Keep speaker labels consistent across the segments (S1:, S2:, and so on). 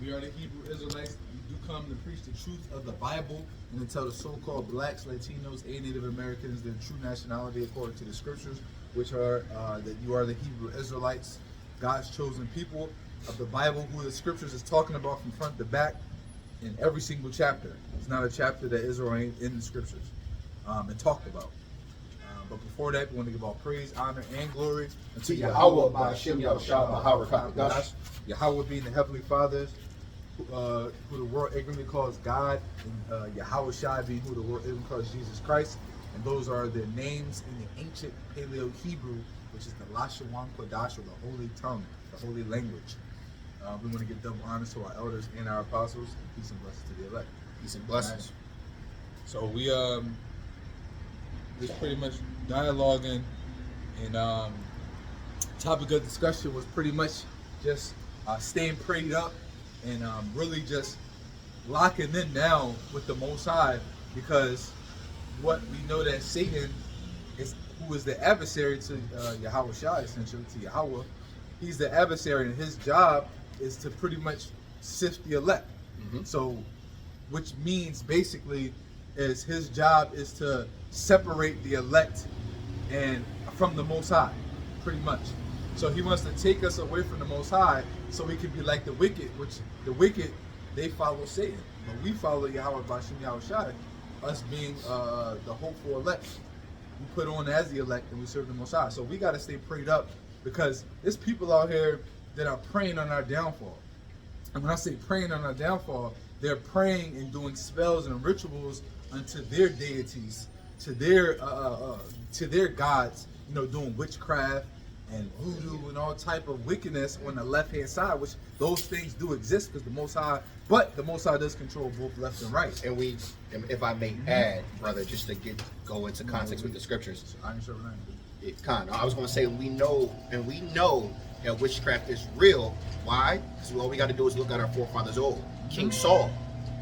S1: We are the Hebrew Israelites. We do come to preach the truth of the Bible and to tell the so-called blacks, Latinos, and Native Americans their true nationality according to the scriptures, which are that you are the Hebrew Israelites, God's chosen people of the Bible, who the scriptures is talking about from front to back in every single chapter. It's not a chapter that Israel ain't in the scriptures and talked about. But before that, we want to give all praise, honor, and glory
S2: unto Yahweh by Hashem Yahushua Baharakat.
S1: Yahweh being the Heavenly Fathers, who the world ignorantly calls God, and Yahweh Shai being who the world ignorantly calls Jesus Christ. And those are the names in the ancient Paleo Hebrew, which is the Lashawan Kodash, or the holy tongue, the holy language. We want to give double honors to our elders and our apostles, and peace and blessings to the elect.
S2: Peace and blessings.
S1: So we just pretty much dialoguing, and topic of discussion was pretty much just staying prayed up and really just locking in now with the Most High, because what we know that Satan is, who is the adversary to Yahweh Shai, essentially to Yahweh, he's the adversary, and his job is to pretty much sift the elect. So, which means basically is his job is to separate the elect and from the Most High, pretty much. So he wants to take us away from the Most High so we can be like the wicked, which the wicked, they follow Satan, but we follow Yahweh Bashim Yahweh Shai, us being the hopeful elect. We put on as the elect and we serve the Most High. So we got to stay prayed up, because there's people out here that are praying on our downfall. And when I say praying on our downfall, they're praying and doing spells and rituals unto their deities, to their gods, you know, doing witchcraft and voodoo and all type of wickedness on the left hand side, which those things do exist because the Most High, but the Most High does control both left and right.
S2: And we, if I may add, brother, just to go into context with the scriptures.
S1: I
S2: was going to say we know that witchcraft is real. Why? Because all we got to do is look at our forefathers old. King Saul,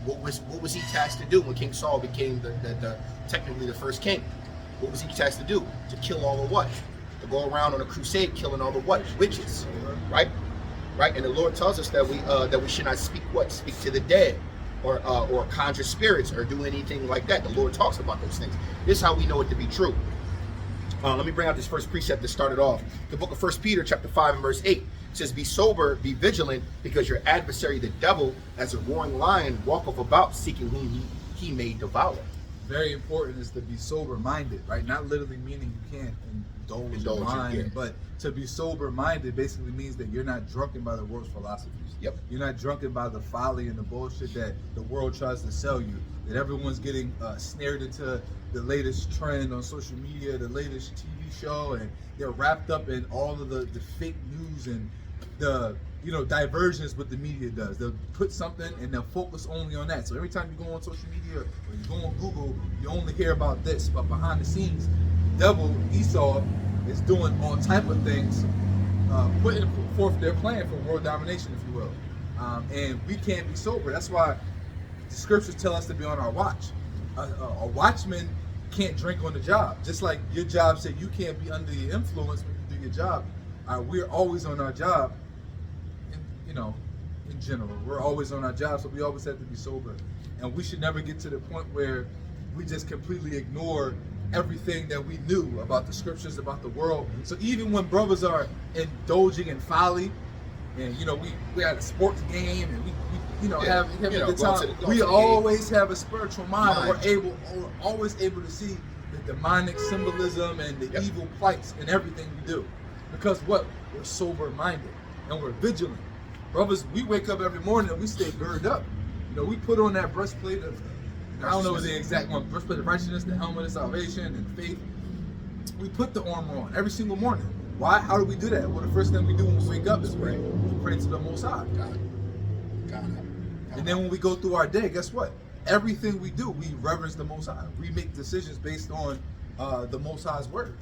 S2: what was he tasked to do when King Saul became the technically the first king? What was he tasked to do? To kill all the what? To go around on a crusade killing all the what? Witches, right? Right. And the Lord tells us that we should not speak to the dead, or conjure spirits, or do anything like that. The Lord talks about those things. This is how we know it to be true. Let me bring out this first precept that started off. The book of 1 Peter chapter 5 and verse 8 says, "Be sober, be vigilant, because your adversary the devil, as a roaring lion, walketh about, seeking whom he may devour."
S1: Very important is to be sober-minded, right? Not literally meaning you can't indulge your mind, but to be sober-minded basically means that you're not drunken by the world's philosophies.
S2: Yep.
S1: You're not drunken by the folly and the bullshit that the world tries to sell you. That everyone's getting snared into the latest trend on social media, the latest TV show, and they're wrapped up in all of the fake news and the diversions what the media does. They'll put something and they'll focus only on that. So every time you go on social media or you go on Google, you only hear about this, but behind the scenes, the devil, Esau, is doing all type of things, putting forth their plan for world domination, if you will. And we can't be sober. That's why the scriptures tell us to be on our watch. A watchman can't drink on the job. Just like your job said you can't be under the influence when you do your job. We're always on our job. In general, we're always on our job, so we always have to be sober. And we should never get to the point where we just completely ignore everything that we knew about the scriptures, about the world. So even when brothers are indulging in folly, and we had a sports game, and we have a good time, we always have a spiritual mind. We're always able to see the demonic symbolism and the evil plights in everything we do, because we're sober-minded and we're vigilant. Brothers, we wake up every morning and we stay girded up. We put on that breastplate of, I don't know the exact one, breastplate of righteousness, the helmet of salvation, and faith. We put the armor on every single morning. Why? How do we do that? Well, the first thing we do when we wake up is pray. We pray to the Most High. God. And then when we go through our day, guess what? Everything we do, we reverence the Most High. We make decisions based on the Most High's word.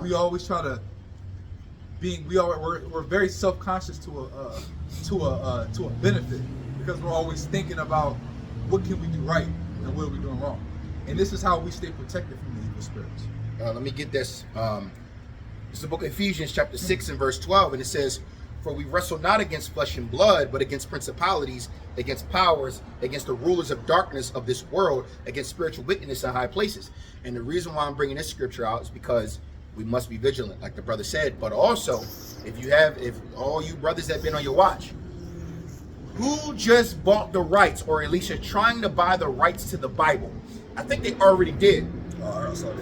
S1: We always try to we're very self-conscious to a benefit, because we're always thinking about what can we do right and what are we doing wrong. And this is how we stay protected from the evil spirits.
S2: Let me get this. It's the book of Ephesians chapter 6 and verse 12, and it says, For we wrestle not against flesh and blood, but against principalities, against powers, against the rulers of darkness of this world, against spiritual wickedness in high places. And the reason why I'm bringing this scripture out is because we must be vigilant, like the brother said. But also, if all you brothers that have been on your watch, who just bought the rights, or at least are trying to buy the rights to the Bible? I think they already did.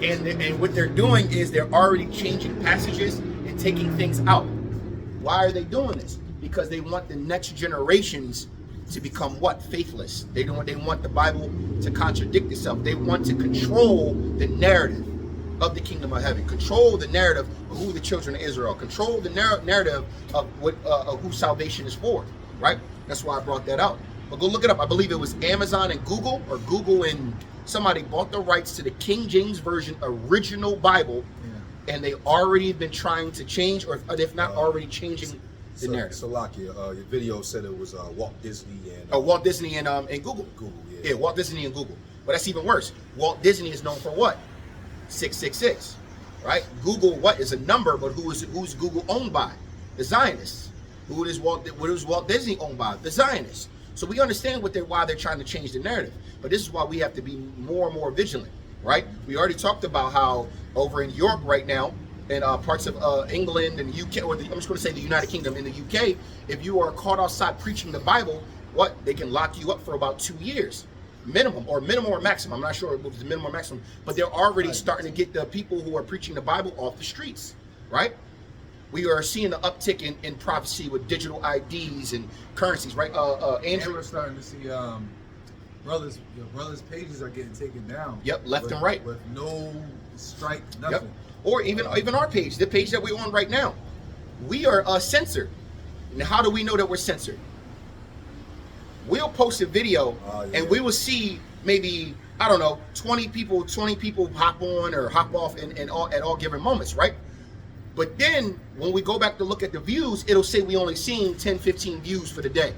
S2: And what they're doing is they're already changing passages and taking things out. Why are they doing this? Because they want the next generations to become what? Faithless. They want the Bible to contradict itself. They want to control the narrative of the kingdom of heaven, control the narrative of who the children of Israel, control the narrative of what of who salvation is for, right? That's why I brought that out. But go look it up. I believe it was Amazon and Google, or Google and somebody bought the rights to the King James Version original Bible, and they already been trying to change, or if not already changing the narrative.
S3: Salakia, your video said it was Walt Disney and
S2: Walt Disney and Google.
S3: Google,
S2: Yeah, Walt Disney and Google. But that's even worse. Walt Disney is known for what? 666, right? Google what is a number, but who's Google owned by? The Zionists. What is Walt Disney owned by? The Zionists. So we understand why they're trying to change the narrative. But this is why we have to be more and more vigilant, right? We already talked about how over in Europe right now, and parts of England and the UK, or I'm just going to say the United Kingdom, in the UK, if you are caught outside preaching the Bible, they can lock you up for about 2 years. Minimum or maximum. I'm not sure if it was the minimum or maximum, but they're already starting to get the people who are preaching the Bible off the streets, right? We are seeing an uptick in prophecy with digital IDs and currencies, right?
S1: Andrew, we're starting to see brothers pages are getting taken down.
S2: Yep, left and right
S1: with no strike, nothing.
S2: Yep. Or even our page, the page that we're on right now, we are censored. And how do we know that we're censored? We'll post a video and we will see maybe, I don't know, 20 people hop on or hop off at all given moments, right? But then when we go back to look at the views, it'll say we only seen 10, 15 views for the day.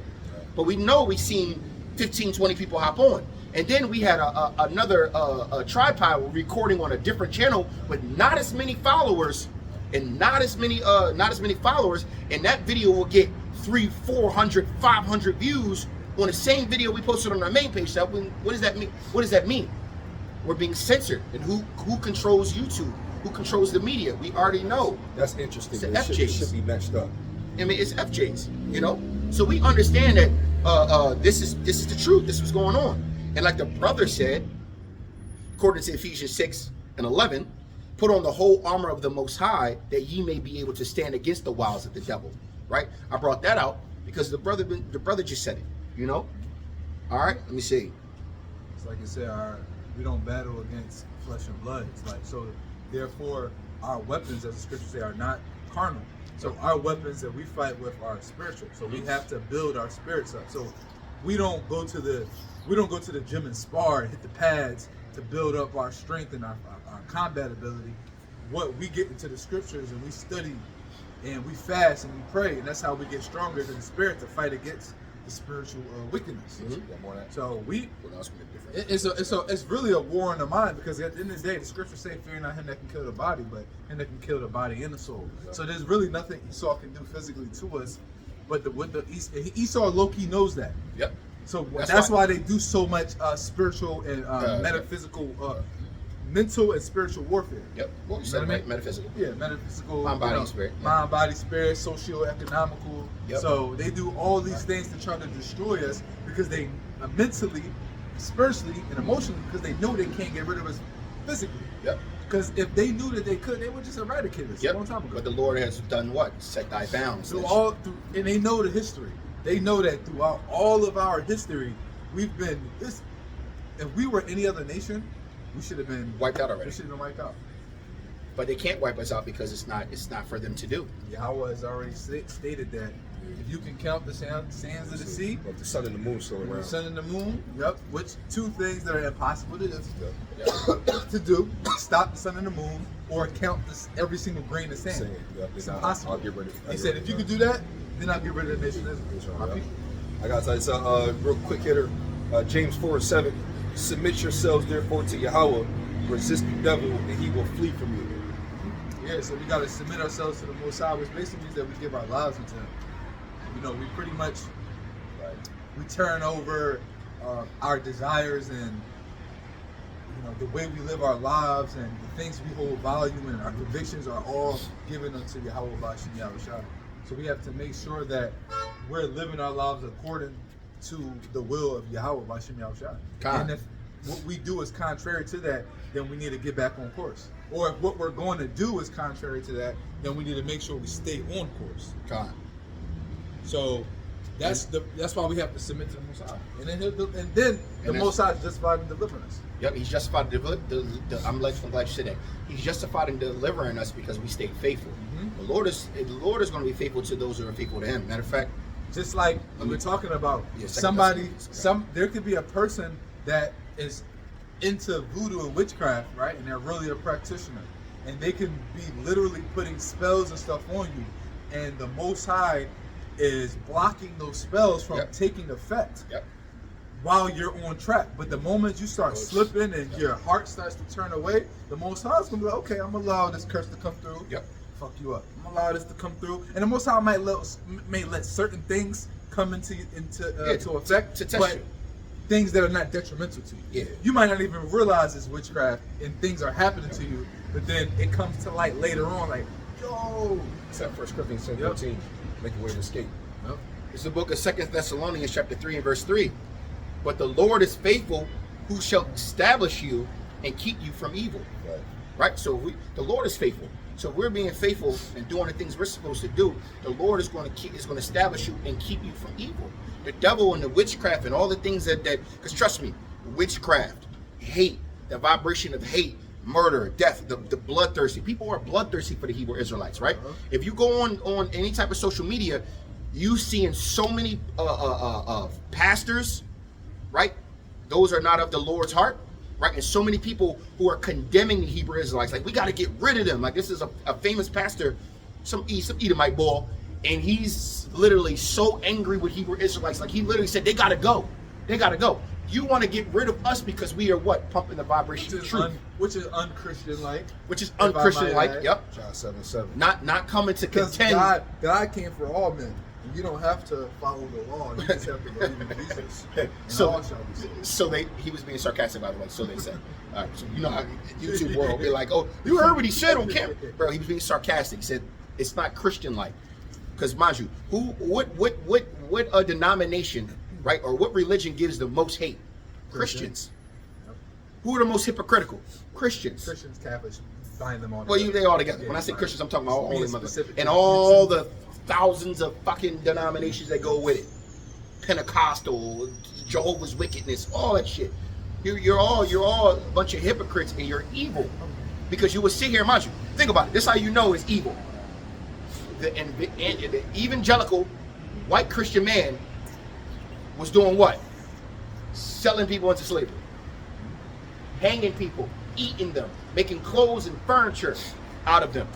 S2: But we know we seen 15, 20 people hop on. And then we had another tripod recording on a different channel with not as many followers and not as many followers, and that video will get 300, 400, 500 views on the same video we posted on our main page. So what does that mean? What does that mean? We're being censored. And who controls YouTube? Who controls the media? We already know.
S3: That's interesting.
S2: It's the
S3: It should be matched up.
S2: I mean, it's FJs, you know? So we understand that this is the truth. This is what's going on. And like the brother said, according to Ephesians 6:11, put on the whole armor of the Most High, that ye may be able to stand against the wiles of the devil. Right? I brought that out because the brother just said it. You know? All right. Let me see.
S1: It's like you said, we don't battle against flesh and blood. It's like, so therefore our weapons, as the scriptures say, are not carnal. So our weapons that we fight with are spiritual. So we have to build our spirits up. So we don't go to the gym and spar and hit the pads to build up our strength and our combat ability. What we get into the scriptures and we study and we fast and we pray, and that's how we get stronger in the spirit to fight against the spiritual wickedness. So it's really a war in the mind, because at the end of the day, the scriptures say, "Fear not him that can kill the body, but him that can kill the body and the soul." So there's really nothing Esau can do physically to us, but Esau low-key knows that.
S2: Yep.
S1: So that's why they do so much spiritual and metaphysical, mental and spiritual warfare.
S2: Yep. What you said, right? Metaphysical.
S1: Yeah, metaphysical.
S2: Mind, body, spirit.
S1: Mind, body, spirit, socio-economical.
S2: Yep.
S1: So they do all these things to try to destroy us, because they mentally, spiritually, and emotionally, because they know they can't get rid of us physically.
S2: Yep.
S1: Because if they knew that they could, they would just eradicate us a long time ago.
S2: But the Lord has done what? Set thy bounds.
S1: And they know the history. They know that throughout all of our history, we've been this. If we were any other nation, we should have been
S2: wiped out already.
S1: We should have been wiped out.
S2: But they can't wipe us out because it's not for them to do.
S1: Yahweh has already stated that if you can count the sands of the sea,
S3: but the sun and the moon still around.
S1: The sun and the moon, yep. Which two things that are impossible to do: stop the sun and the moon, or count every single grain of sand. It's impossible.
S3: I'll get rid of it.
S1: He said, if you could do that, then I'll get rid of the nation of Israel.
S3: I got to tell you something, real quick hitter. James 4:7. Submit yourselves therefore to Yahweh, resist the devil, and he will flee from you.
S1: Yeah, so we got to submit ourselves to the Most High, which basically means that we give our lives into Him. You know, we pretty much we turn over our desires and the way we live our lives and the things we hold value and our convictions are all given unto Yahweh Bashim Yahushua. So we have to make sure that we're living our lives according to the will of Yahweh Bashim Yahushua. And if what we do is contrary to that, then we need to get back on course. Or if what we're going to do is contrary to that, then we need to make sure we stay on course. So that's why we have to submit to the Most High. And then the Most High is justified in delivering us.
S2: Yep, he's justified in I'm glad you said that. He's justified in delivering us because we stay faithful. The Lord is going to be faithful to those who are faithful to Him. Matter of fact,
S1: just like we're talking about there could be a person that is into voodoo and witchcraft, right? And they're really a practitioner, and they can be literally putting spells and stuff on you, and the Most High is blocking those spells from taking effect while you're on track. But the moment you start slipping and your heart starts to turn away, the Most High is gonna be like, okay, I'm gonna allow this curse to come through. Fuck you up. I'm gonna allow this to come through, and the Most High may let certain things come into effect
S2: to test
S1: but
S2: you.
S1: Things that are not detrimental to you. You might not even realize it's witchcraft and things are happening to you, but then it comes to light later on, like, yo.
S3: Except 1 Corinthians 10:13, make your way to escape.
S2: It's the book of 2 Thessalonians chapter 3 and verse 3. But the Lord is faithful, who shall establish you and keep you from evil. Right? So the Lord is faithful. So if we're being faithful and doing the things we're supposed to do, the Lord is going to establish you and keep you from evil. The devil and the witchcraft and all the things that because trust me, witchcraft, hate, the vibration of hate, murder, death, the bloodthirsty. People are bloodthirsty for the Hebrew Israelites, right? If you go on any type of social media, you seeing so many pastors, right? Those are not of the Lord's heart, right? And so many people who are condemning the Hebrew Israelites, like, we got to get rid of them. Like, this is a famous pastor, some Edomite boy, and he's literally so angry with Hebrew Israelites. Like, he literally said, they got to go. They got to go. You want to get rid of us because we are what? Pumping the vibration of truth.
S1: Which is unchristian-like.
S2: Which is unchristian-like, yep.
S3: John 7:7.
S2: Not coming to contend.
S1: God came for all men. You don't have to follow the law. You just have to believe in Jesus.
S2: So he was being sarcastic, by the way. So they said. All right, so you know how YouTube world be like, oh, you heard what he said on camera, bro. He was being sarcastic. He said it's not Christian-like, because mind you, what a denomination, right, or what religion gives the most hate? Christians. Who are the most hypocritical? Christians.
S1: Christians, Catholics, find them all.
S2: Well, they all together. When I say Christians, I'm talking about all the mother and all the thousands of fucking denominations that go with it. Pentecostal, Jehovah's Witness, all that shit. You're all a bunch of hypocrites, and you're evil. Because you would sit here, mind you, think about it. This is how you know it's evil. The evangelical white Christian man was doing what? Selling people into slavery. Hanging people, eating them, making clothes and furniture out of them.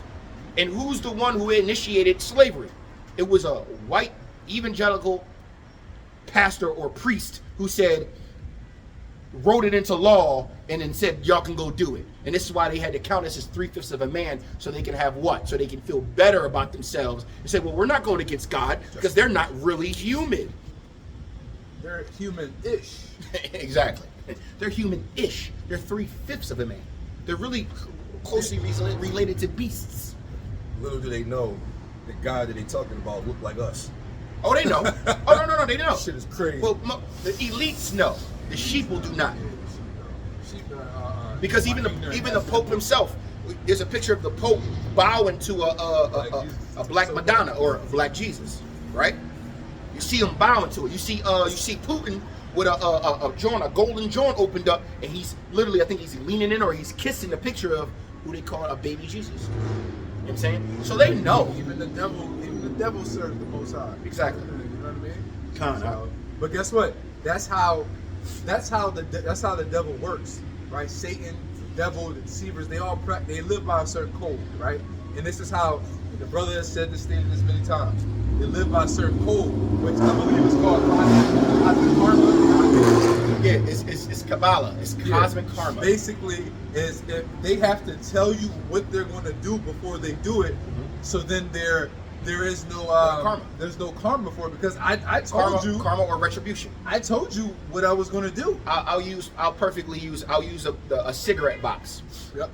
S2: And who's the one who initiated slavery? It was a white evangelical pastor or priest who wrote it into law and then said, y'all can go do it. And this is why they had to count us as 3/5 of a man, so they can have what? So they can feel better about themselves and say, well, we're not going against God because they're not really human.
S1: They're human-ish.
S2: Exactly. They're human-ish. They're 3/5 of a man. They're really closely related to beasts.
S3: Little do they know, the God that they talking about look like us.
S2: Oh, they know. Oh, no, they know.
S3: Shit is crazy.
S2: Well, the elites know. The sheeple do not. Because even the Pope himself, there's a picture of the Pope bowing to a black Madonna or a black Jesus, right? You see him bowing to it. You see Putin with a golden joint opened up, and he's literally, I think he's leaning in or he's kissing the picture of who they call a baby Jesus. You know what I'm saying? So they know.
S1: Even the devil serves the Most High.
S2: Exactly.
S1: You know what I mean?
S2: So,
S1: but guess what? That's how the devil works, right? Satan, the devil, the deceivers, they live by a certain code, right? And this is how the brother has stated this many times. They live by a certain code, which I believe is called cosmic karma.
S2: Yeah, it's Kabbalah. It's cosmic karma.
S1: Basically, if they have to tell you what they're going to do before they do it, so then they're there is no
S2: karma.
S1: There's no karma for it because I told you
S2: karma or retribution.
S1: I told you what I was gonna do.
S2: I'll use a cigarette box.
S1: Yep.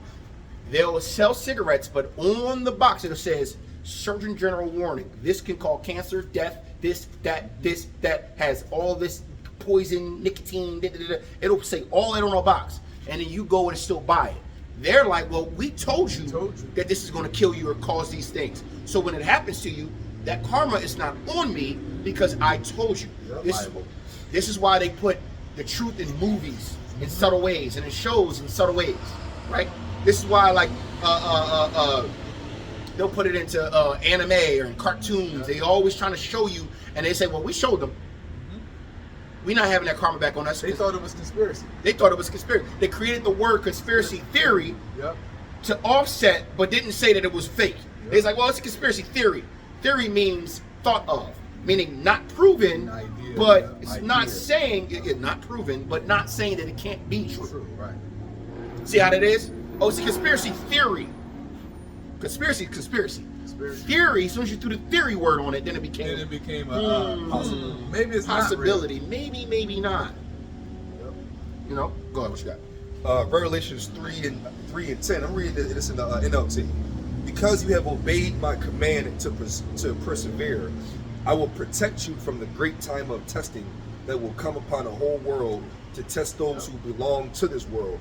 S2: They'll sell cigarettes, but on the box it says Surgeon General warning. This can cause cancer, death, this, that has all this poison, nicotine, it'll say all that on a box. And then you go and still buy it. They're like, well, we told you that this is going to kill you or cause these things. So when it happens to you, that karma is not on me because I told you. This is why they put the truth in movies in subtle ways and in shows in subtle ways, right? This is why, like, they'll put it into anime or in cartoons. They always trying to show you, and they say, well, we showed them. We're not having that karma back on us.
S1: They thought it was conspiracy.
S2: They thought it was conspiracy. They created the word conspiracy theory to offset, but didn't say that it was fake. It's like, well, it's a conspiracy theory. Theory means thought of, meaning not proven, but it's not saying, not proven, but not saying that it can't be true.
S1: Right.
S2: See how that is? Oh, it's a conspiracy theory. Conspiracy. Theory, as soon as you threw the theory word on it, then it became
S1: a possibility. Maybe it's
S2: possibility.
S1: Not really.
S2: Maybe not.
S3: Yep.
S2: You know, go ahead. What you got?
S3: Revelations 3 and 10. I'm reading this in the NLT. Because you have obeyed my command to persevere, I will protect you from the great time of testing that will come upon the whole world to test those who belong to this world.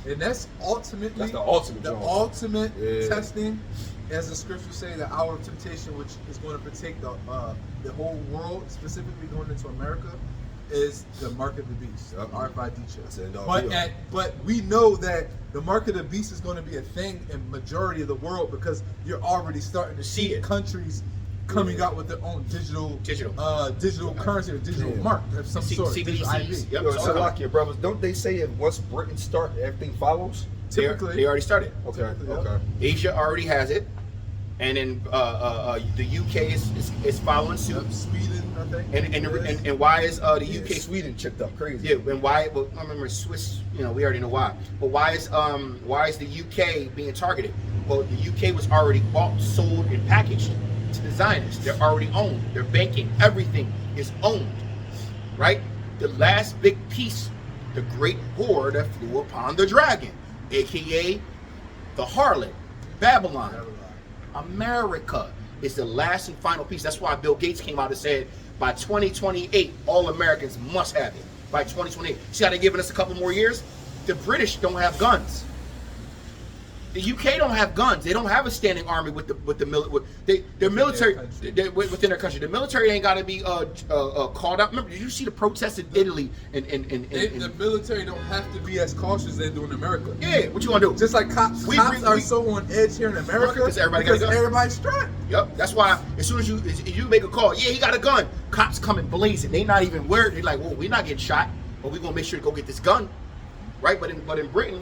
S1: And that's ultimately
S3: the ultimate
S1: testing, as the scriptures say, the hour of temptation, which is going to partake the whole world, specifically going into America, is the mark of the beast, RFID chip. But we know that the mark of the beast is going to be a thing in majority of the world because you're already starting to see countries coming out with their own digital currency or digital mark of some sort. Digital ID.
S3: So like your brothers, don't they say if once Britain start, everything follows?
S1: Typically,
S2: they already started.
S3: Okay.
S2: Asia already has it, and then the UK is following suit.
S1: Sweden, I think.
S2: And why is the UK
S3: Sweden chipped up crazy?
S2: Yeah, and why? Well, I remember Swiss. You know, we already know why. But why is the UK being targeted? Well, the UK was already bought, sold, and packaged to the Zionists. They're already owned. Their banking, everything is owned, right? The last big piece, the great whore that flew upon the dragon, aka the harlot, Babylon. America is the last and final piece. That's why Bill Gates came out and said by 2028, all Americans must have it. By 2028. See how they're giving us a couple more years? The British don't have guns. The UK don't have guns. They don't have a standing army with the military. Their military within their country. The military ain't got to be called out. Remember, did you see the protests in Italy?
S1: The military don't have to be as cautious as they do in America.
S2: Yeah, what you want to do?
S1: Just like cops are so on edge here in America
S2: because
S1: everybody's strapped.
S2: Yep, that's why as soon as you make a call, yeah, he got a gun. Cops coming blazing. They not even worried. They're like, well, we're not getting shot, but we're gonna make sure to go get this gun, right? But in Britain,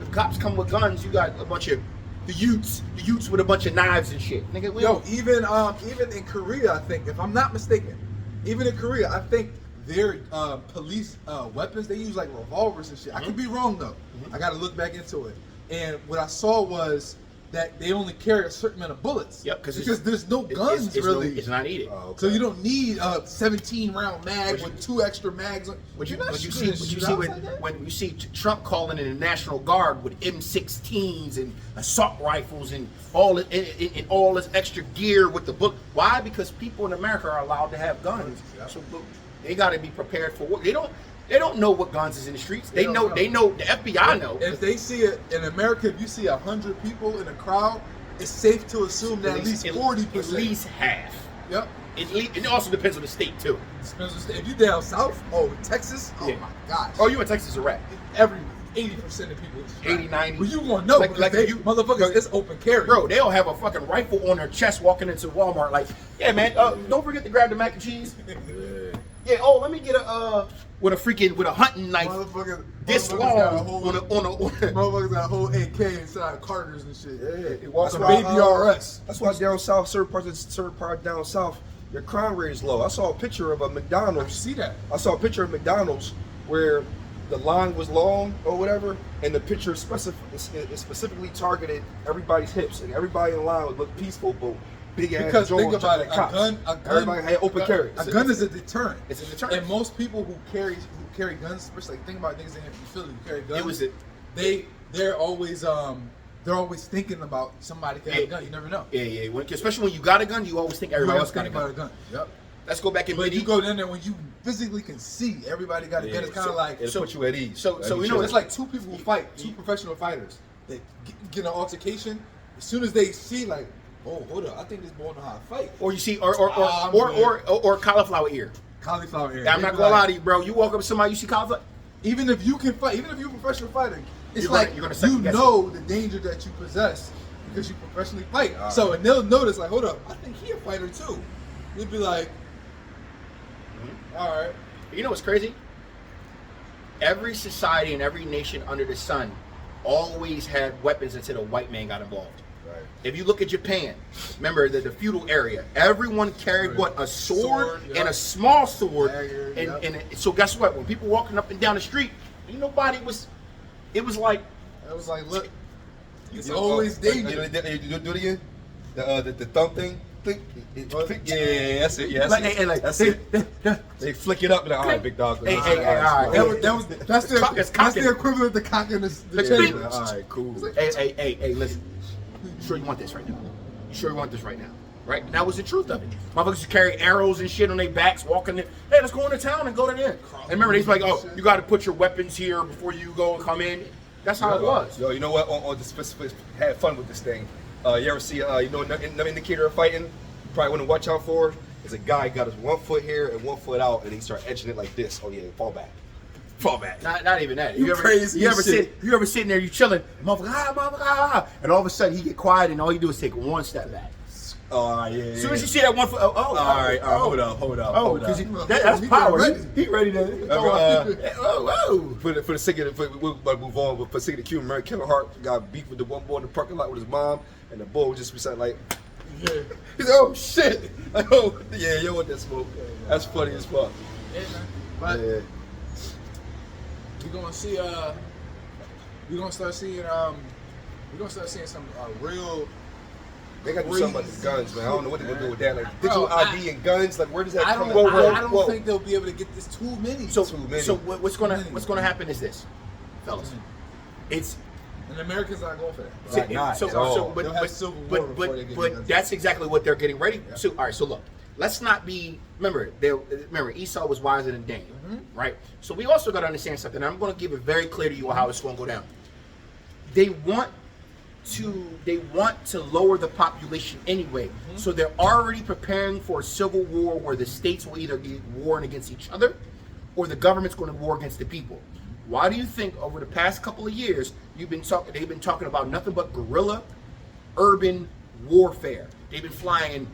S2: if cops come with guns, you got a bunch of the Utes with a bunch of knives and shit. Nigga,
S1: even in Korea, I think, if I'm not mistaken, even in Korea, I think their police weapons, they use like revolvers and shit. I could be wrong though. I got to look back into it. And what I saw was that they only carry a certain amount of bullets.
S2: Yep,
S1: because there's no guns really.
S2: It's not needed.
S1: So you don't need a 17-round mag with 2 extra mags.
S2: When you see Trump calling in the National Guard with M16s and assault rifles and all this extra gear with the book. Why? Because people in America are allowed to have guns. So they got to be prepared for what they don't know what guns is in the streets. They know. The FBI know.
S1: If they see it in America, if you see 100 people in a crowd, it's safe to assume that at least 40%,
S2: at least half.
S1: Yep.
S2: It also depends on the state too.
S1: If you down south, Texas, my gosh.
S2: Oh, you in Texas, a rat.
S1: 80% of people.
S2: 80, 90.
S1: Well, you want to know motherfuckers, it's open carry.
S2: Bro, they'll have a fucking rifle on their chest walking into Walmart like, yeah, man, don't forget to grab the mac and cheese. Yeah, let me get with a hunting knife this long on a
S1: motherfuckers got a whole AK inside Carters and shit.
S3: Yeah,
S1: that's a baby RS.
S3: That's why down south, certain part down south, your crime rate is low. I saw a picture of a McDonald's.
S1: See that?
S3: I saw a picture of McDonald's where the line was long or whatever, and the picture specifically targeted everybody's hips, and everybody in line would look peaceful, but big ass.
S1: Because think
S3: Jones
S1: about it,
S3: cops.
S1: a gun,
S3: Everybody had open carry.
S1: A gun is a deterrent.
S2: It's a deterrent.
S1: And most people who carry guns, especially like, think about niggas in Philly who carry guns.
S2: It was it.
S1: They're always thinking about somebody carrying a gun. You never know.
S2: Yeah. Especially when you got a gun, you always think everybody else got a
S1: about
S2: gun.
S1: Yep.
S2: Let's go back and
S1: But you go down there when you physically can see everybody got a gun. It's kind of like
S3: It'll put you at ease.
S2: So you know,
S1: it's like two people who fight, two professional fighters. They get an altercation. As soon as they see, like, oh, hold up, I think this boy know how to fight.
S2: or you see, or cauliflower ear.
S1: Cauliflower ear.
S2: I'm not gonna lie to you, bro. You walk up to somebody, you see cauliflower.
S1: Even if you can fight, even if you're a professional fighter, it's
S2: You're
S1: like
S2: gonna- you're gonna second
S1: you
S2: guess
S1: know the danger that you possess because you professionally fight. So and they'll notice, like, hold up, I think he a fighter too. You'd be like, all right.
S2: You know what's crazy? Every society and every nation under the sun always had weapons until the white man got involved.
S3: Right.
S2: If you look at Japan, remember the feudal area, everyone carried what? A sword
S1: Sword,
S2: and a small sword.
S1: Dagger,
S2: And so guess what? When people walking up and down the street, nobody was. It was like
S1: It was like, look, it's
S3: You know,
S1: always danger.
S3: You do it again. The thumb thing. Click. Yeah, that's it. Yeah, that's
S2: like,
S3: it.
S2: and like
S3: That's it. They flick it up and all right, big dog.
S2: Hey, all right.
S1: That's
S2: It's
S1: the
S2: cocking.
S1: equivalent to cocking the
S2: Let's
S1: chain.
S2: speak.
S3: All right, cool.
S2: Hey, listen. You sure you want this right now? You sure you want this right now? Right? And that was the truth of it. Motherfuckers used to carry arrows and shit on their backs, walking there. Hey, let's go into town and go to there. And remember, they was like, oh, you got to put your weapons here before you go and come in. That's how it was.
S3: Yo, you know what? On the specific, had fun with this thing. You ever see, you know, another indicator of fighting? You probably want to watch out for is a guy got his 1 foot here and 1 foot out, and he start edging it like this. Oh yeah, fall back. Fall back.
S2: Not even that.
S1: You crazy
S2: You ever
S1: shit.
S2: sitting there, you chilling, motherfucker, and all of a sudden he get quiet, and all you do is take one step back.
S3: Oh yeah.
S2: As soon as you see that 1 foot, all
S3: right, hold up.
S2: Oh, because that's power. He ready to. For
S3: the sake of we'll move on, but for the sake of the cue, remember Kevin Hart got beef with the one boy in the parking lot with his mom, and the boy was just beside like, he's like, oh shit, like, oh yeah, you want that smoke? That's funny as fuck.
S1: Yeah, man. But
S3: Yeah.
S1: we're gonna see. We're gonna start seeing. We're gonna start seeing some real.
S3: They gotta do something about the guns, man. I don't know what they're gonna do with that. Like digital
S1: Bro,
S3: ID and guns, like where does that
S1: I
S3: come
S1: don't.
S3: from?
S1: I don't think they'll be able to get this too many.
S2: So,
S3: Too many.
S2: so what's gonna happen is this, fellas. It's
S1: and Americans not going for that.
S3: Right, not at all.
S1: They'll have civil war before they get the guns.
S2: that's exactly what they're getting ready.
S1: Yeah.
S2: So, all right. So look, let's not be. Remember, Esau was wiser than Daniel, right? So we also got to understand something. I'm going to give it very clear to you how it's going to go down. They want to lower the population anyway. So they're already preparing for a civil war where the states will either be warring against each other or the government's going to war against the people. Why do you think over the past couple of years they've been talking about nothing but guerrilla urban warfare? They've been flying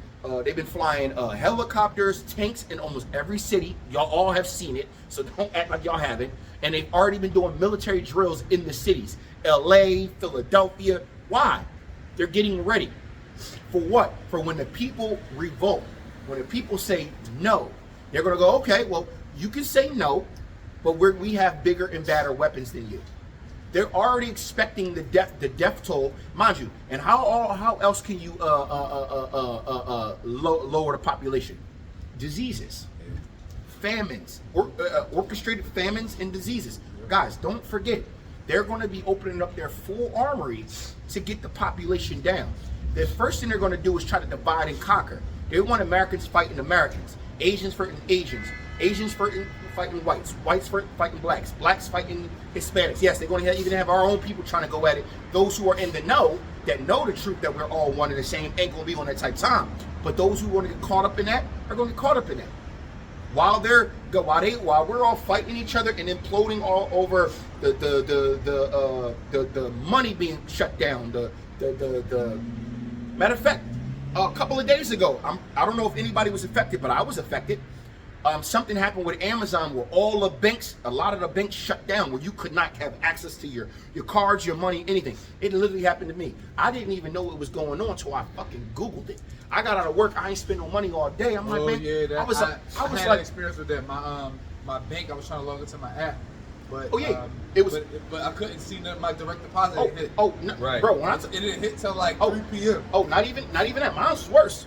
S2: helicopters, tanks in almost every city. Y'all all have seen it, so don't act like y'all haven't. And they've already been doing military drills in the cities. LA, Philadelphia. Why? They're getting ready. For what? For when the people revolt. When the people say no, they're going to go, okay, well, you can say no, but we have bigger and badder weapons than you. They're already expecting the death toll, mind you. And how else can you lower the population? Diseases, famines, orchestrated famines and diseases. Guys, don't forget, they're going to be opening up their full armory to get the population down. The first thing they're going to do is try to divide and conquer. They want Americans fighting Americans, Asians fighting Asians, Asians fighting whites, whites fighting blacks, blacks fighting Hispanics. Yes, they're going to even have our own people trying to go at it. Those who are in the know, that know the truth that we're all one and the same, ain't going to be on that type of time. But those who want to get caught up in that are going to get caught up in that. While we're all fighting each other and imploding all over the money being shut down. The matter of fact, a couple of days ago, I don't know if anybody was affected, but I was affected. Something happened with Amazon where a lot of the banks shut down, where you could not have access to your cards, your money, anything. It literally happened to me. I didn't even know it was going on until I fucking Googled it. I got out of work, I ain't spend no money all day. I'm like, man,
S1: yeah,
S2: I was
S1: had
S2: like,
S1: an experience with that. My bank, I was trying to log into my app, but
S2: it was,
S1: but I couldn't see none of my direct deposit.
S2: Right.
S1: Bro, it didn't hit till like 3 p.m.
S2: Oh, not even that. Mine was worse.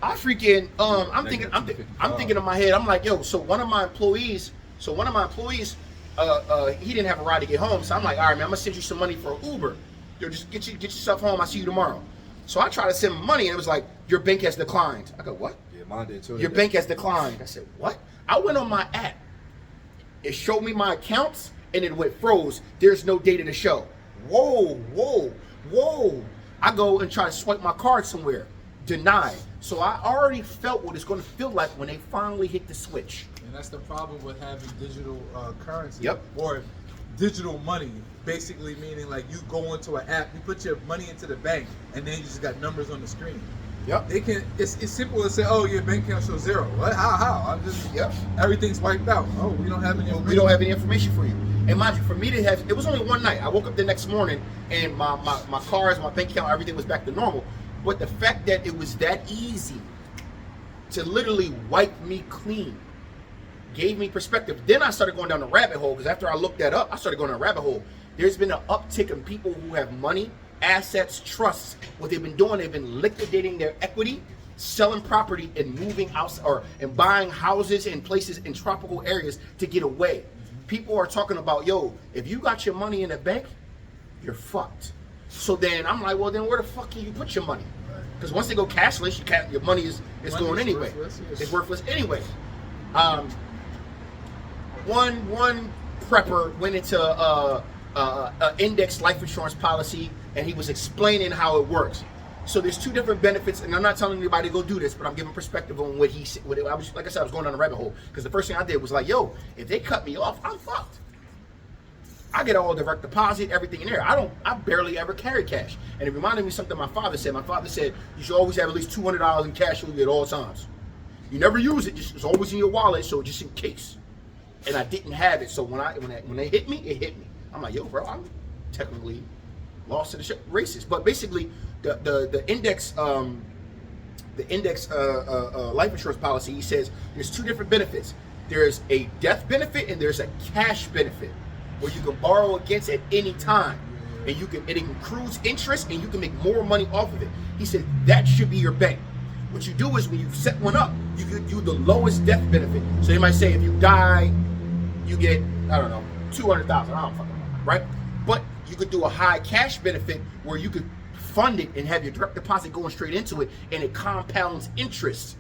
S2: I freaking I'm thinking in my head, I'm like, yo, so one of my employees, he didn't have a ride to get home, so I'm like, all right, man, I'm gonna send you some money for an Uber. Yo, just get yourself home. I'll see you tomorrow. So I tried to send him money, and it was like, your bank has declined. I go, what?
S3: Yeah, mine did too.
S2: Your bank has declined. I said, what? I went on my app. It showed me my accounts, and it went froze. There's no data to show. Whoa. I go and try to swipe my card somewhere. Denied. So I already felt what it's going to feel like when they finally hit the switch.
S1: And that's the problem with having digital currency.
S2: Yep.
S1: Or digital money. Basically meaning like you go into an app, you put your money into the bank, and then you just got numbers on the screen.
S2: Yep.
S1: They can. It's simple to say, oh, your bank account shows zero. What? How? I'm just.
S2: Yep.
S1: Everything's wiped out. Oh, we don't have any.
S2: We don't have any information for you. And mind you, for me to have, it was only one night. I woke up the next morning, and my cards, my bank account, everything was back to normal. But the fact that it was that easy to literally wipe me clean gave me perspective. Then I started going down the rabbit hole, because after I looked that up, I started going down a rabbit hole. There's been an uptick in people who have money, assets, trusts. What they've been doing, they've been liquidating their equity, selling property, and moving out and buying houses and places in tropical areas to get away. People are talking about, yo, if you got your money in the bank, you're fucked. So then I'm like, well, then where the fuck can you put your money? Because once they go cashless, your money is going anyway. It's worthless anyway. One prepper went into index life insurance policy, and he was explaining how it works. So there's two different benefits, and I'm not telling anybody to go do this, but I'm giving perspective on what he said. I was, like I said, I was going down the rabbit hole, because the first thing I did was like, yo, if they cut me off, I'm fucked. I get all direct deposit, everything in there. I barely ever carry cash. And it reminded me of something my father said. My father said, you should always have at least $200 in cash with you at all times. You never use it, it's always in your wallet, so just in case. And I didn't have it, so when they hit me, it hit me. I'm like, yo, bro, I'm technically lost to the races. But basically, the index life insurance policy, he says there's two different benefits. There's a death benefit and there's a cash benefit, where you can borrow against at any time, and it accrues interest, and you can make more money off of it. He said that should be your bank. What you do is when you set one up, you can do the lowest death benefit. So they might say if you die, you get, I don't know, 200,000. I don't fucking know, right? But you could do a high cash benefit where you could fund it and have your direct deposit going straight into it, and it compounds interest.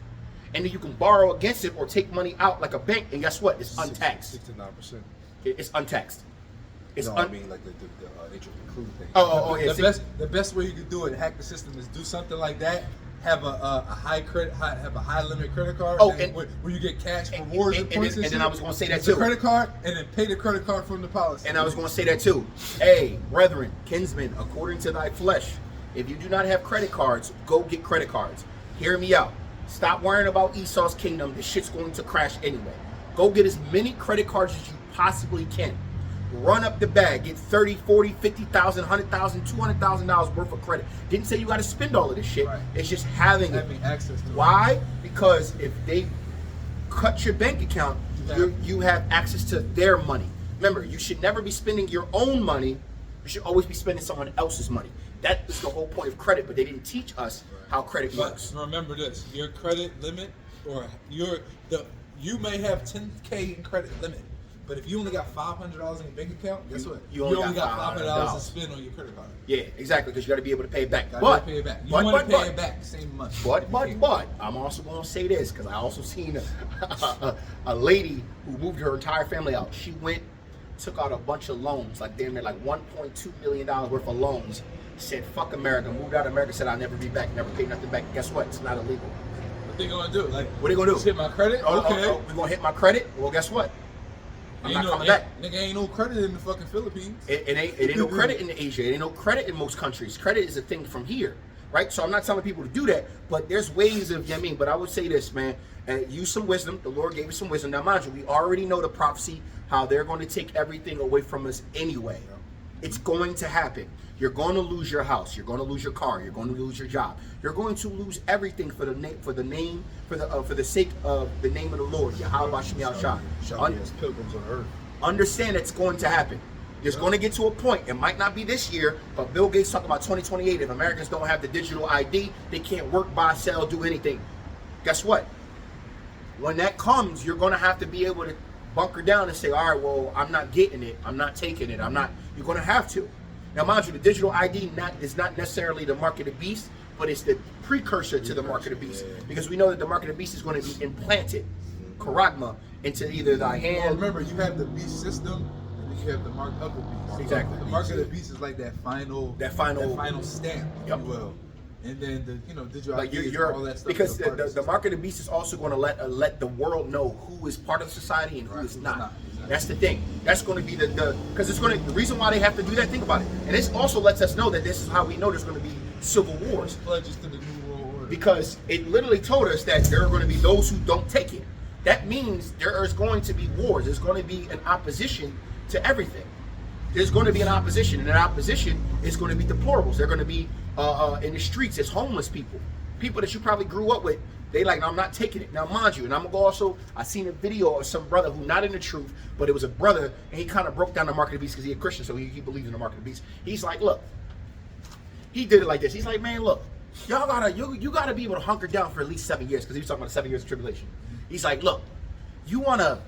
S2: And then you can borrow against it or take money out like a bank, and guess what? It's untaxed.
S3: 6 to 9%.
S2: It's untaxed.
S3: I mean like the interest accrued thing.
S2: Yeah.
S1: The best way you could do it, hack the system, is do something like that. Have a high limit credit card. Where you get cash rewards and points.
S2: And then I was going to say that
S1: it's
S2: too.
S1: A credit card, and then pay the credit card from the policy.
S2: And I was going to say that too. Hey, brethren, kinsmen, according to thy flesh, if you do not have credit cards, go get credit cards. Hear me out. Stop worrying about Esau's kingdom. This shit's going to crash anyway. Go get as many credit cards as you possibly can. Run up the bag. Get 30, 40, 50,000, 100,000, $200,000 worth of credit. Didn't say you got to spend all of this shit.
S1: Right.
S2: It's just having
S1: access to it.
S2: Why? Because if they cut your bank account, you have access to their money. Remember, you should never be spending your own money. You should always be spending someone else's money. That is the whole point of credit, but they didn't teach us how credit works.
S1: Remember this: your credit limit, or you may have 10K in credit limit, but if you only got $500 in your bank account, guess what? You only got $500 to spend on your credit card.
S2: Yeah, exactly, because you got to be able to pay it back.
S1: You want to pay it back same month.
S2: But I'm also going to say this, because I also seen a lady who moved her entire family out. She took out a bunch of loans, like damn near like $1.2 million worth of loans. Said fuck America, moved out of America, said I'll never be back, never pay nothing back. Guess what? It's not illegal.
S1: What they gonna do? Like,
S2: what they gonna do?
S1: Just hit my credit? Okay.
S2: We're gonna hit my credit? Well, guess what? I'm not coming back.
S1: Nigga, ain't no credit in the fucking Philippines.
S2: It ain't no credit in Asia. It ain't no credit in most countries. Credit is a thing from here, right? So I'm not telling people to do that, but there's ways of, I mean, but I would say this, man, use some wisdom. The Lord gave us some wisdom. Now, mind you, we already know the prophecy, how they're going to take everything away from us anyway. It's going to happen. You're going to lose your house. You're going to lose your car. You're going to lose your job. You're going to lose everything for the sake of the name of the Lord. Yahweh Shem Yahshua.
S3: As pilgrims on earth.
S2: Understand it's going to happen. It's going to get to a point. It might not be this year, but Bill Gates talking about 2028. If Americans don't have the digital ID, they can't work, buy, sell, do anything. guess what? When that comes, you're going to have to be able to bunker down and say, all right, well, I'm not getting it. I'm not taking it. You're going to have to. Now, mind you, the digital ID is not necessarily the mark of the beast, but it's the precursor to the mark of the beast. Because we know that the mark of the beast is going to be implanted, charagma, into either thy
S1: Well,
S2: hand.
S1: remember, you have the beast system, and then you have the mark of the beast.
S2: Exactly.
S1: The mark of the beast is like that final stamp,
S2: Yep.
S1: if you will. And then the digital
S2: Like
S1: ID,
S2: you're
S1: all that stuff.
S2: because
S1: is a part of
S2: the mark of the beast is also going to let the world know who is part of society and who is
S1: who's
S2: not.
S1: not. Exactly.
S2: That's the thing. That's going to be because it's going to the reason why they have to do that. Think about it, and this also lets us know that this is how we know there's going to be civil wars,
S1: Pledges to the new world order.
S2: because it literally told us that there are going to be those who don't take it. That means there is going to be wars. There's going to be an opposition to everything. There's going to be an opposition, and that opposition is going to be deplorables. They're going to be in the streets as homeless people that you probably grew up with. They like, I'm not taking it. Now, mind you, and I'm gonna go also, I seen a video of some brother who not in the truth, but it was a brother, and he kind of broke down the mark of the beast because he's a Christian, so he believes in the mark of the beast. He's like, look, he did it like this. He's like, man, look, y'all gotta, you gotta be able to hunker down for at least 7 years, because he was talking about 7 years of tribulation. He's like, look, you wanna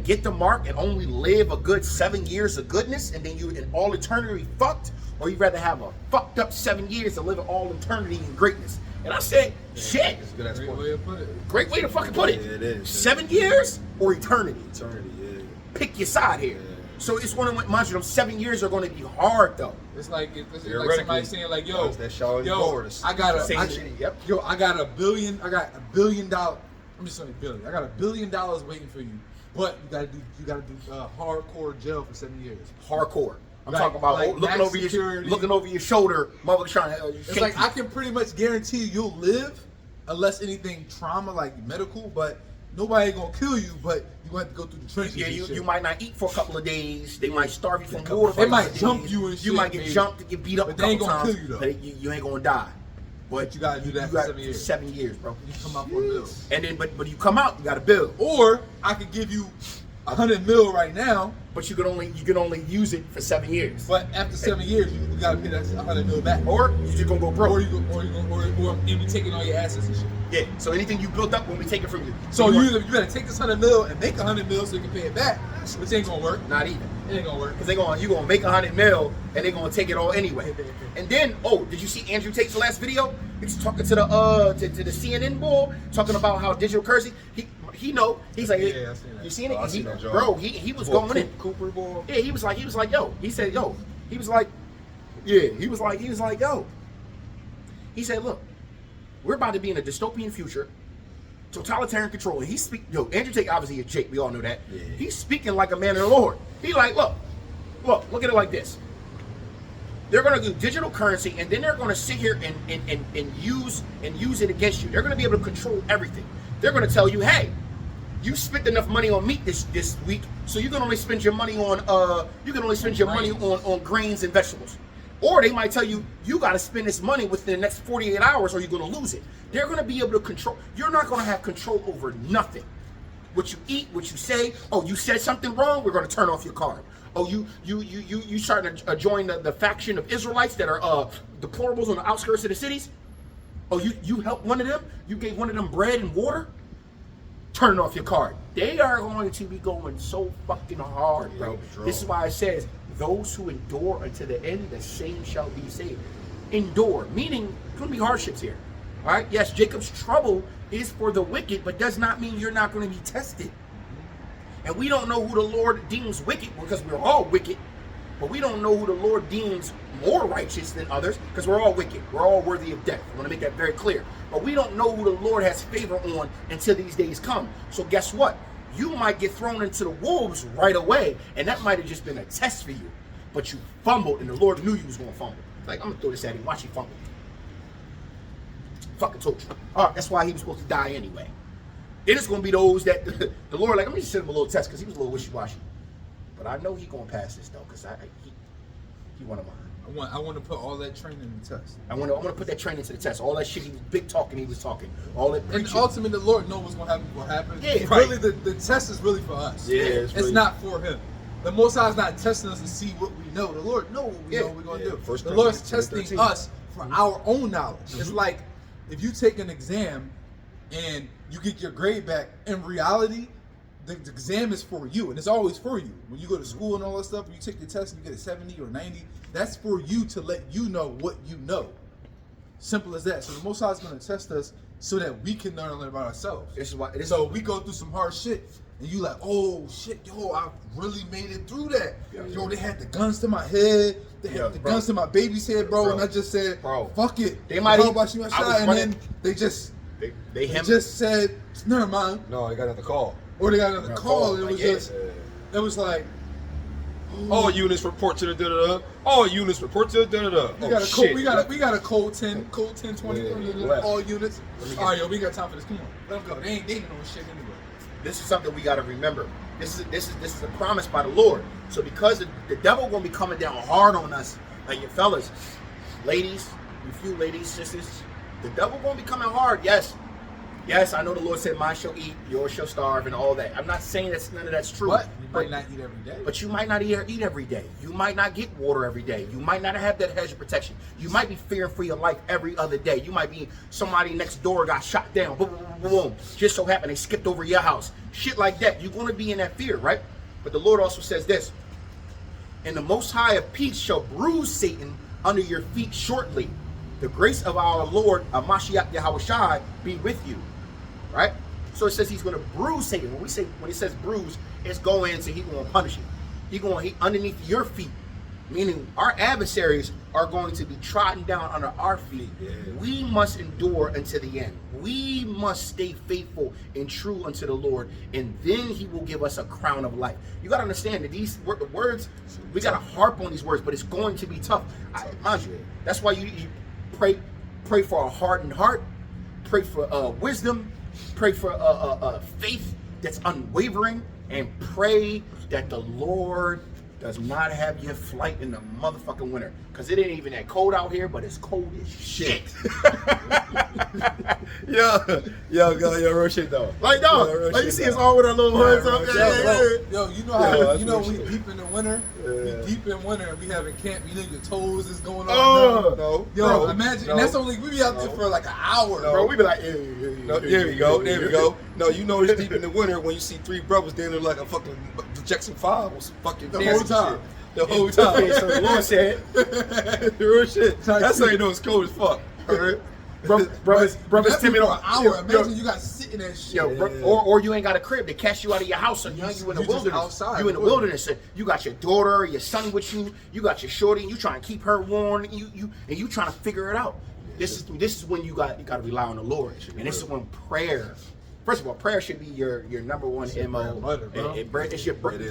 S2: get the mark and only live a good 7 years of goodness, and then you in all eternity fucked, or you'd rather have a fucked up 7 years to live in all eternity in greatness? And I said, shit,
S3: It's a good
S1: Great way to put it.
S2: great way to fucking put it.
S3: Yeah, it is.
S2: 7 years or eternity?
S3: Eternity, yeah.
S2: Pick your side here.
S3: Yeah.
S2: So it's one of mind you, them 7 years are going to be hard though.
S1: It's like like
S3: Theoretically,
S1: somebody saying like, yo,
S3: that shall
S1: yo,
S3: endorse.
S1: I got
S2: Same
S1: a,
S2: shit, yep.
S1: yo, I got $1 billion. I'm just saying billion. I got $1 billion waiting for you, but you gotta do hardcore jail for 7 years.
S2: Hardcore. I'm
S1: Like-
S2: talking about
S1: like
S2: looking over your shoulder, motherfucker trying to.
S1: It's like I can pretty much guarantee you'll live, unless anything trauma like medical, but nobody ain't gonna kill you. But you gonna have to go through the trenches.
S2: Yeah,
S1: and
S2: you
S1: shit.
S2: might not eat for a couple of days. They might starve you from
S3: couple
S2: water.
S3: of
S2: for
S1: They
S2: a
S1: might
S2: couple of
S1: jump
S2: days.
S1: you and
S2: You
S1: shit,
S2: might get
S1: maybe.
S2: jumped and get beat up
S1: But
S2: a
S1: they
S2: couple
S1: ain't gonna
S2: times.
S1: kill you, though.
S2: But you ain't gonna die.
S1: But you gotta do that
S2: you
S1: for
S2: got
S1: 7 years.
S2: 7 years, bro.
S1: You come out for a bill.
S2: And then, but you come out, you got to build.
S1: Or I could give you $100 million right now,
S2: But you can only use it for 7 years.
S1: but after 7 years you gotta pay that $100 million back.
S2: Or you just gonna go broke.
S1: Or and we taking all your assets and shit.
S2: Yeah. So anything you built up when we take it from you.
S1: So you better take this $100 million and make $100 million so you can pay it back, which ain't gonna work.
S2: not even.
S1: It ain't gonna work.
S2: Because you gonna make $100 million and they gonna take it all anyway. And then, did you see Andrew Tate's last video? He's talking to the to the CNN bull, talking about how digital currency. He know. He's like,
S1: Yeah, I seen that.
S2: you seen it?
S3: Oh, I seen that, Joe.
S2: Bro, he was going in.
S3: Cooper boy.
S2: Yeah, he was like, yo. He said, yo. He was like, yeah. He was like, yo. He said, look, we're about to be in a dystopian future, totalitarian control. And Andrew Tate obviously is Jake. We all know that.
S3: Yeah.
S2: He's speaking like a man of the Lord. He like, look at it like this. They're gonna do digital currency, and then they're gonna sit here and use it against you. They're gonna be able to control everything. They're gonna tell you, hey, you spent enough money on meat this week, so you can only spend your money on on grains and vegetables. Or they might tell you, you got to spend this money within the next 48 hours or you're going to lose it. They're going to be able to control. You're not going to have control over nothing. What you eat, what you say. Oh, you said something wrong, we're going to turn off your card. Oh, you starting to join the faction of Israelites that are deplorables on the outskirts of the cities. Oh, you helped one of them? You gave one of them bread and water? Turn off your card. They are going to be going so fucking hard, bro. This is why it says, those who endure unto the end, the same shall be saved. Endure, meaning there's going to be hardships here. All right? Yes, Jacob's trouble is for the wicked, but does not mean you're not going to be tested. And we don't know who the Lord deems wicked, because we're all wicked. But we don't know who the Lord deems more righteous than others, because we're all wicked. We're all worthy of death. I want to make that very clear. But we don't know who the Lord has favor on until these days come. So guess what? You might get thrown into the wolves right away, and that might have just been a test for you. But you fumbled, and the Lord knew you was going to fumble. Like, I'm going to throw this at him. Watch you fumble. Fucking told you. All right, that's why he was supposed to die anyway. Then it's going to be those that the Lord, like, let me just send him a little test, because he was a little wishy-washy. But I know he going to pass this, though, because he one of mine.
S1: I want to put all that training in the test.
S2: I want to put that training to the test. All that shit he was big talking, he was talking. All that
S1: And
S2: preaching.
S1: ultimately, the Lord knows what's going to happen. What happens?
S2: Yeah,
S1: Really, the test is really for us.
S3: Yeah, it's
S1: it's
S3: really-
S1: not for him. The Most High is not testing us to see what we know. The Lord knows what we know what we're going to do.
S3: First
S1: The Lord's
S3: Corinthians
S1: testing
S3: 10:13.
S1: us for our own knowledge. It's like if you take an exam and you get your grade back, in reality, the exam is for you, and it's always for you. When you go to school and all that stuff, you take the test and you get a 70 or 90, that's for you to let you know what you know. Simple as that. So the Most High is going to test us so that we can learn about ourselves.
S2: This is why.
S1: So we go through some hard shit, and you like, oh shit, yo, I really made it through that. Yo, they had the guns to my head, they had the guns to my baby's head, bro, and I just said, fuck it.
S2: They might
S1: about you and then they just said, never mind.
S3: No, they got another call.
S1: Or they got another call, and it was just, it was like,
S3: all units report to the da-da-da. All units report to the da-da-da.
S1: we got a code 10, 20, all units. All right, yo, we got time for this. Come on, let them go. They ain't doing shit anyway.
S2: This is something we got to remember. This is a promise by the Lord. So because the devil gonna be coming down hard on us, like your fellas, ladies, you few ladies, sisters, the devil gonna be coming hard. Yes, I know the Lord said, mine shall eat, yours shall starve, and all that. I'm not saying none of that's true.
S1: But you might not eat every day.
S2: But you might not eat every day. You might not get water every day. You might not have that hedge of protection. You might be fearing for your life every other day. You might be somebody next door got shot down. Boom, boom, boom, boom. Just so happened they skipped over your house. Shit like that. You're going to be in that fear, right? But the Lord also says this. And the Most High of peace shall bruise Satan under your feet shortly. The grace of our Lord, Mashiach Yahushua, be with you. Right? So it says he's going to bruise Satan. When it says bruise, it's going to, he's going to punish you. He underneath your feet. Meaning our adversaries are going to be trodden down under our feet. Yeah. We must endure until the end. We must stay faithful and true unto the Lord. And then he will give us a crown of life. You got to understand that these words, we got to harp on these words, but it's going to be tough. Mind you, that's why you pray for a hardened heart. Pray for wisdom. Pray for faith that's unwavering, and pray that the Lord does not have your flight in the motherfucking winter, because it ain't even that cold out here, but it's cold as shit. yo, real shit though. Like dog, like you see us all with our little hoods up.
S1: Yo, you know how we deep in the winter. We deep in winter and we having camp. You know your toes is going on. Yo, imagine, and that's only we be out there for like an hour,
S2: bro. We be like, there
S3: we go. No, you know it's deep in the winter when you see three brothers down there like a fucking Jackson 5 or some fucking
S1: the whole time.
S3: The whole time.
S2: So the Lord said,
S3: real shit. That's how you know it's cold as fuck. All right.
S2: Brothers, Timmy,
S1: for an hour. Imagine you got sitting that shit.
S2: Or you ain't got a crib. They cast you out of your house and you in the wilderness.
S1: Outside,
S2: you in the wilderness. And you got your daughter, your son with you. You got your shorty. And you trying to keep her warm. And you trying to figure it out. This is when you got to rely on the Lord. And this is when prayer. First of all, prayer should be your number one MO. It's your bread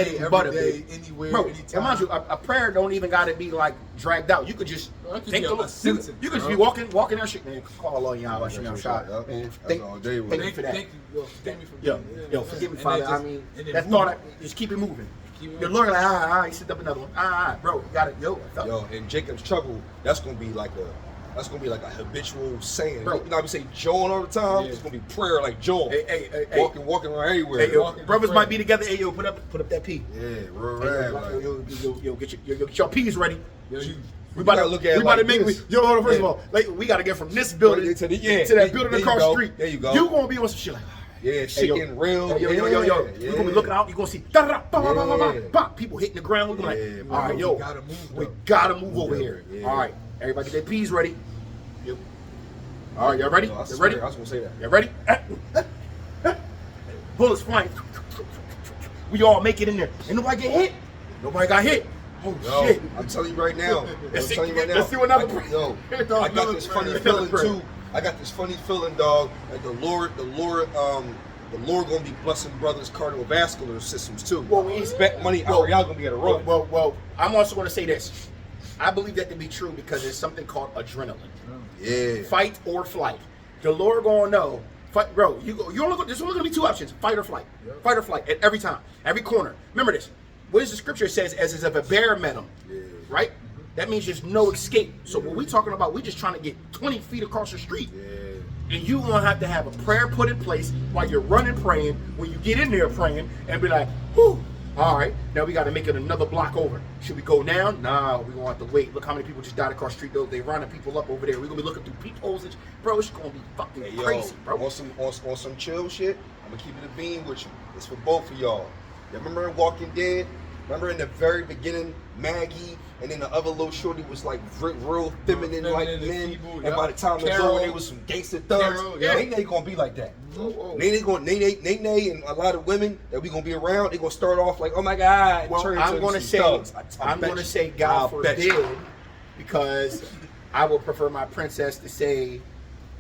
S2: and butter,
S1: day, anywhere,
S2: bro.
S1: anytime.
S2: Mind you, a prayer don't even got to be like dragged out. You could just think you could just be walking that shit, man. Call on y'all, I'm shot. Thank you for that.
S1: Thank you. Thank me for
S2: yo, forgive me, Father. I mean, that thought, just keep it moving. The Lord like, he set up another one. Bro, you got it, yo.
S3: And Jacob's trouble, that's gonna be like a habitual saying. Bro, you know how we say Joan all the time? Yeah. It's gonna be prayer like Joan.
S2: Hey.
S3: Walking around everywhere.
S2: Hey, yo, brothers might be together. Hey, yo, put up that P.
S3: Yeah, right.
S2: Yo, get your P's ready.
S3: Yo,
S2: we about to make hold on, first of all, like we gotta get from this building to that building across the street.
S3: There you go.
S2: You gonna be on some shit like
S3: shit getting real.
S2: Yo. We're gonna be looking out. You gonna see people hitting the ground. We're gonna be like, all right, yo, we gotta move over here. All right, everybody get their P's ready. All right, y'all ready?
S3: I was gonna say that.
S2: Y'all ready? Bullets flying. We all make it in there. Ain't nobody get hit. Nobody got hit. Oh shit!
S3: I'm telling you right now.
S2: Let's do another.
S3: I got this funny feeling too. I got this funny feeling, dog. That the Lord gonna be blessing brothers' cardiovascular systems too.
S2: Well, we
S3: expect money. Y'all gonna be able to run.
S2: Well, I'm also gonna say this. I believe that to be true because there's something called adrenaline.
S3: Yeah.
S2: Fight or flight. The Lord gonna know. Fight, bro. There's only gonna be two options: fight or flight. Yep. Fight or flight at every time, every corner. Remember this. What does the scripture says? As if a bear met him, right? That means there's no escape. So what we talking about? We just trying to get 20 feet across the street. And you gonna have to have a prayer put in place while you're running, praying. When you get in there praying, and be like, whew, All right, now we got to make it another block over. Should we go now? Nah, we gonna have to wait. Look how many people just died across the street though. They rounding people up over there. We're gonna be looking through peepholes and bro, it's gonna be fucking
S3: Hey, yo,
S2: crazy, bro.
S3: on some chill shit, I'm gonna keep it a bean with you. It's for both of y'all. You remember in Walking Dead? Remember in the very beginning, Maggie and then the other little shorty was like real feminine like
S1: and
S3: men.
S1: feeble,
S3: And
S1: yep.
S3: by the time it's
S1: Carol.
S3: over, they was some gangster thugs.
S1: Carol,
S3: Yeah,
S1: yep.
S3: Nene gonna be like that.
S2: Whoa.
S3: Nene and a lot of women that we gonna be around, they gonna start off like, oh my God, and
S2: Well,
S3: turn
S2: I'm
S3: into
S2: gonna
S3: some
S2: say,
S3: thugs.
S2: I'm
S3: bet
S2: gonna
S3: you.
S2: say, God
S3: I'll bet you.
S2: forbid, because I would prefer my princess to say,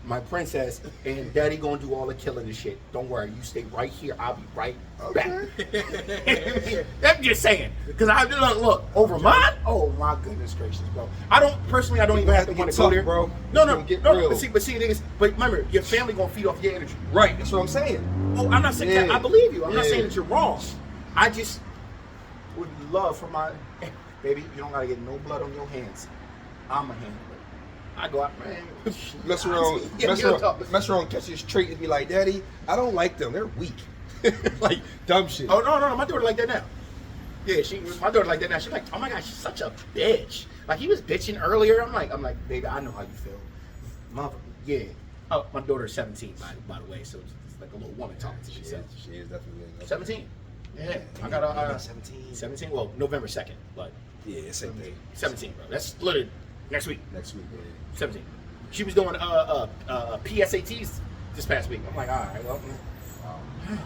S2: my princess, and Daddy gonna do all the killing and shit. Don't worry, you stay right here. I'll be right back. I'm just saying, because I look over mine. Oh my goodness gracious, bro! I don't even have to want to go
S3: tough,
S2: there,
S3: bro.
S2: No,
S3: It's gonna get
S2: no.
S3: real.
S2: But see, the thing is, but remember, your family gonna feed off your energy.
S3: Right, that's what I'm saying.
S2: Oh, I'm not saying that.
S3: Yeah.
S2: I believe you. I'm not
S3: Yeah.
S2: saying that you're wrong. I just would love for my baby. You don't gotta get no blood on your hands. I'm a handler. I go out, man.
S3: Mess around,
S2: Yeah,
S3: mess
S2: real
S3: around,
S2: talk.
S3: mess around, catch this trait and be like, Daddy, I don't like them. They're weak. Like dumb shit.
S2: Oh no, my daughter like that now. Yeah, my daughter like that now. She's like, oh my gosh, she's such a bitch. Like he was bitching earlier. I'm like, baby, I know how you feel. Mother, yeah. Oh, my daughter's 17, by the way, so it's like a little woman talking to
S3: She
S2: herself.
S3: is definitely
S2: 17. Yeah, I got a
S3: 17.
S2: 17. Well, November 2nd, but
S3: Yeah, same thing.
S2: 17, bro. That's literally next week.
S3: Next week, man.
S2: 17. She was doing PSATs this past week. I'm like, all right,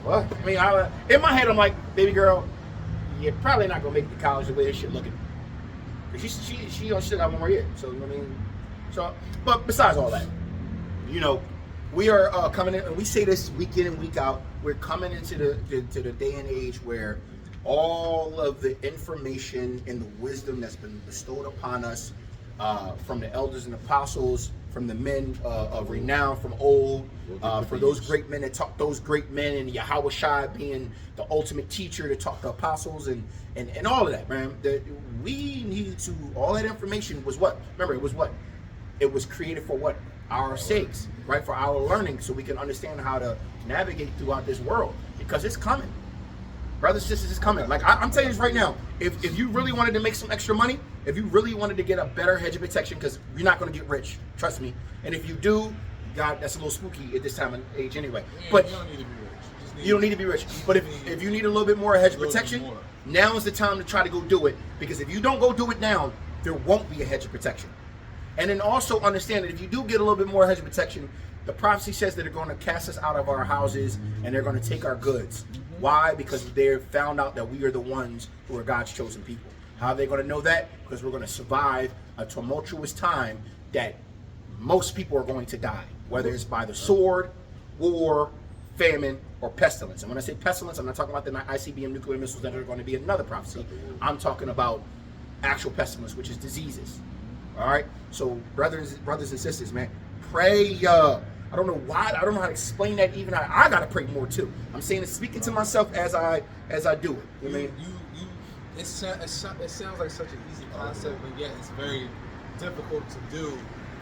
S2: well, I mean, in my head, I'm like, baby girl, you're probably not gonna make it to college the way this shit looking. She still got one more year. So I mean, but besides all that, you know, we are coming in, and we say this week in and week out. We're coming into the day and age where all of the information and the wisdom that's been bestowed upon us from the elders and apostles, from the men of renown from old, for those great men that taught those great men, and Yahweh Shai being the ultimate teacher to talk to apostles and all of that, man. That we needed to, all that information was what? Remember, it was what? It was created for what? Our sakes, right? For our learning, so we can understand how to navigate throughout this world, because it's coming. Brothers and sisters, it's coming. Like I'm telling you this right now. If you really wanted to make some extra money, if you really wanted to get a better hedge of protection, because you're not going to get rich, trust me. And if you do, God, that's a little spooky at this time of age anyway. But
S1: you don't need to be rich.
S2: you don't need to be rich. But if you need a little bit more hedge of protection, now is the time to try to go do it. Because if you don't go do it now, there won't be a hedge of protection. And then also understand that if you do get a little bit more hedge of protection, the prophecy says that they're going to cast us out of our houses and they're going to take our goods. Why? Because they found out that we are the ones who are God's chosen people. How are they going to know that? Because we're going to survive a tumultuous time that most people are going to die, whether it's by the sword, war, famine, or pestilence. And when I say pestilence, I'm not talking about the ICBM nuclear missiles that are going to be another prophecy. I'm talking about actual pestilence, which is diseases. All right? So brothers and sisters, man, pray. I don't know why. I don't know how to explain that. Even I gotta pray more too. I'm saying it's speaking to myself as I do it. You know what I mean?
S1: It sounds like such an easy concept, but yet it's very difficult to do.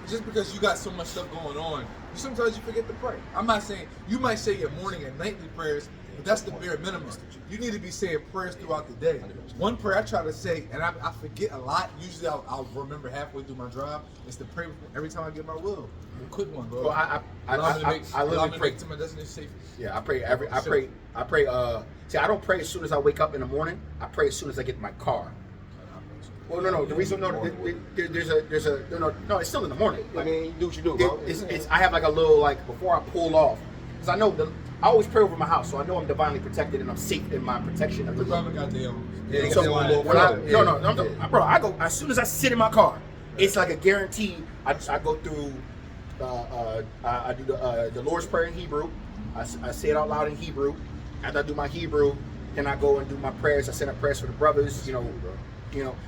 S1: Just because you got so much stuff going on, sometimes you forget to pray. I'm not saying you might say your morning and nightly prayers, but that's the bare minimum. You need to be saying prayers throughout the day. One prayer I try to say, and I forget a lot. Usually I'll remember halfway through my drive. Is to pray every time I get my will. A quick one, bro.
S2: Well, I literally pray
S1: to my destination safe.
S2: Yeah, I pray I pray. See, I don't pray as soon as I wake up in the morning. I pray as soon as I get in my car. Well, no. The reason, there's a no. It's still in the morning.
S3: I mean, you do what you do, bro.
S2: I have like a little before I pull off, because I know I always pray over my house, so I know I'm divinely protected and I'm safe in my protection of the
S1: Brother got their own.
S3: Yeah, they
S2: So
S3: got their own
S2: when
S3: little
S2: no, bro, I go as soon as I sit in my car. It's like a guarantee. I go through. I do the Lord's Prayer in Hebrew. I say it out loud in Hebrew. After I do my Hebrew, then I go and do my prayers. I send up prayers for the brothers. You know.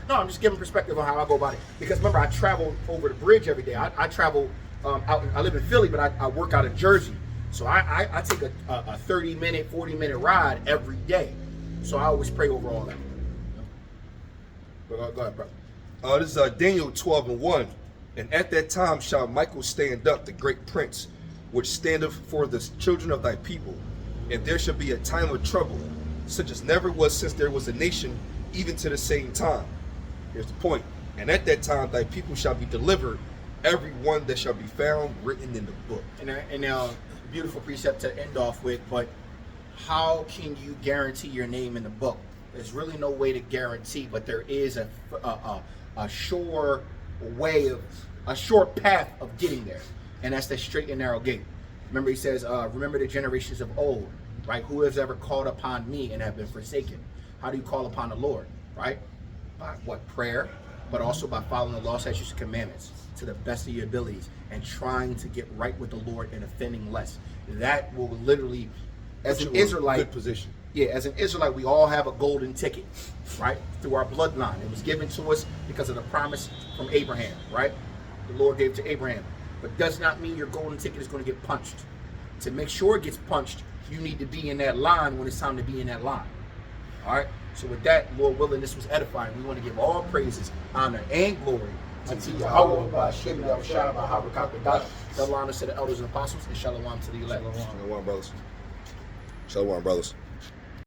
S2: No, I'm just giving perspective on how I go about it. Because remember, I travel over the bridge every day. I travel out. I live in Philly, but I work out of Jersey. So I take a 30-minute, 40-minute ride every day. So I always pray over all that. Go ahead, bro.
S3: This is Daniel 12:1. And at that time shall Michael stand up, the great prince, which standeth for the children of thy people. And there shall be a time of trouble, such as never was since there was a nation, even to the same time. Here's the point. And at that time, thy people shall be delivered, every one that shall be found written in the book.
S2: And now, beautiful precept to end off with, but how can you guarantee your name in the book? There's really no way to guarantee, but there is a sure way of, a short path of getting there. And that's the straight and narrow gate. Remember, he says, remember the generations of old, right? Who has ever called upon me and have been forsaken? How do you call upon the Lord, right? By what? Prayer, but also by following the law, statutes, and commandments to the best of your abilities and trying to get right with the Lord and offending less. That will literally, as an Israelite,
S3: good position.
S2: Yeah, as an Israelite, we all have a golden ticket, right? Through our bloodline. It was given to us because of the promise from Abraham, right? The Lord gave to Abraham. But does not mean your golden ticket is going to get punched. To make sure it gets punched, you need to be in that line when it's time to be in that line. All right? So with that, Lord willing, this was edifying. We want to give all praises, honor, and glory unto Yahweh, Ba'ashem, Yahushua, Ba'Habakah, double honors to the elders and apostles, and shalom to the elect.
S3: Shalom, brothers. Shalom, brothers.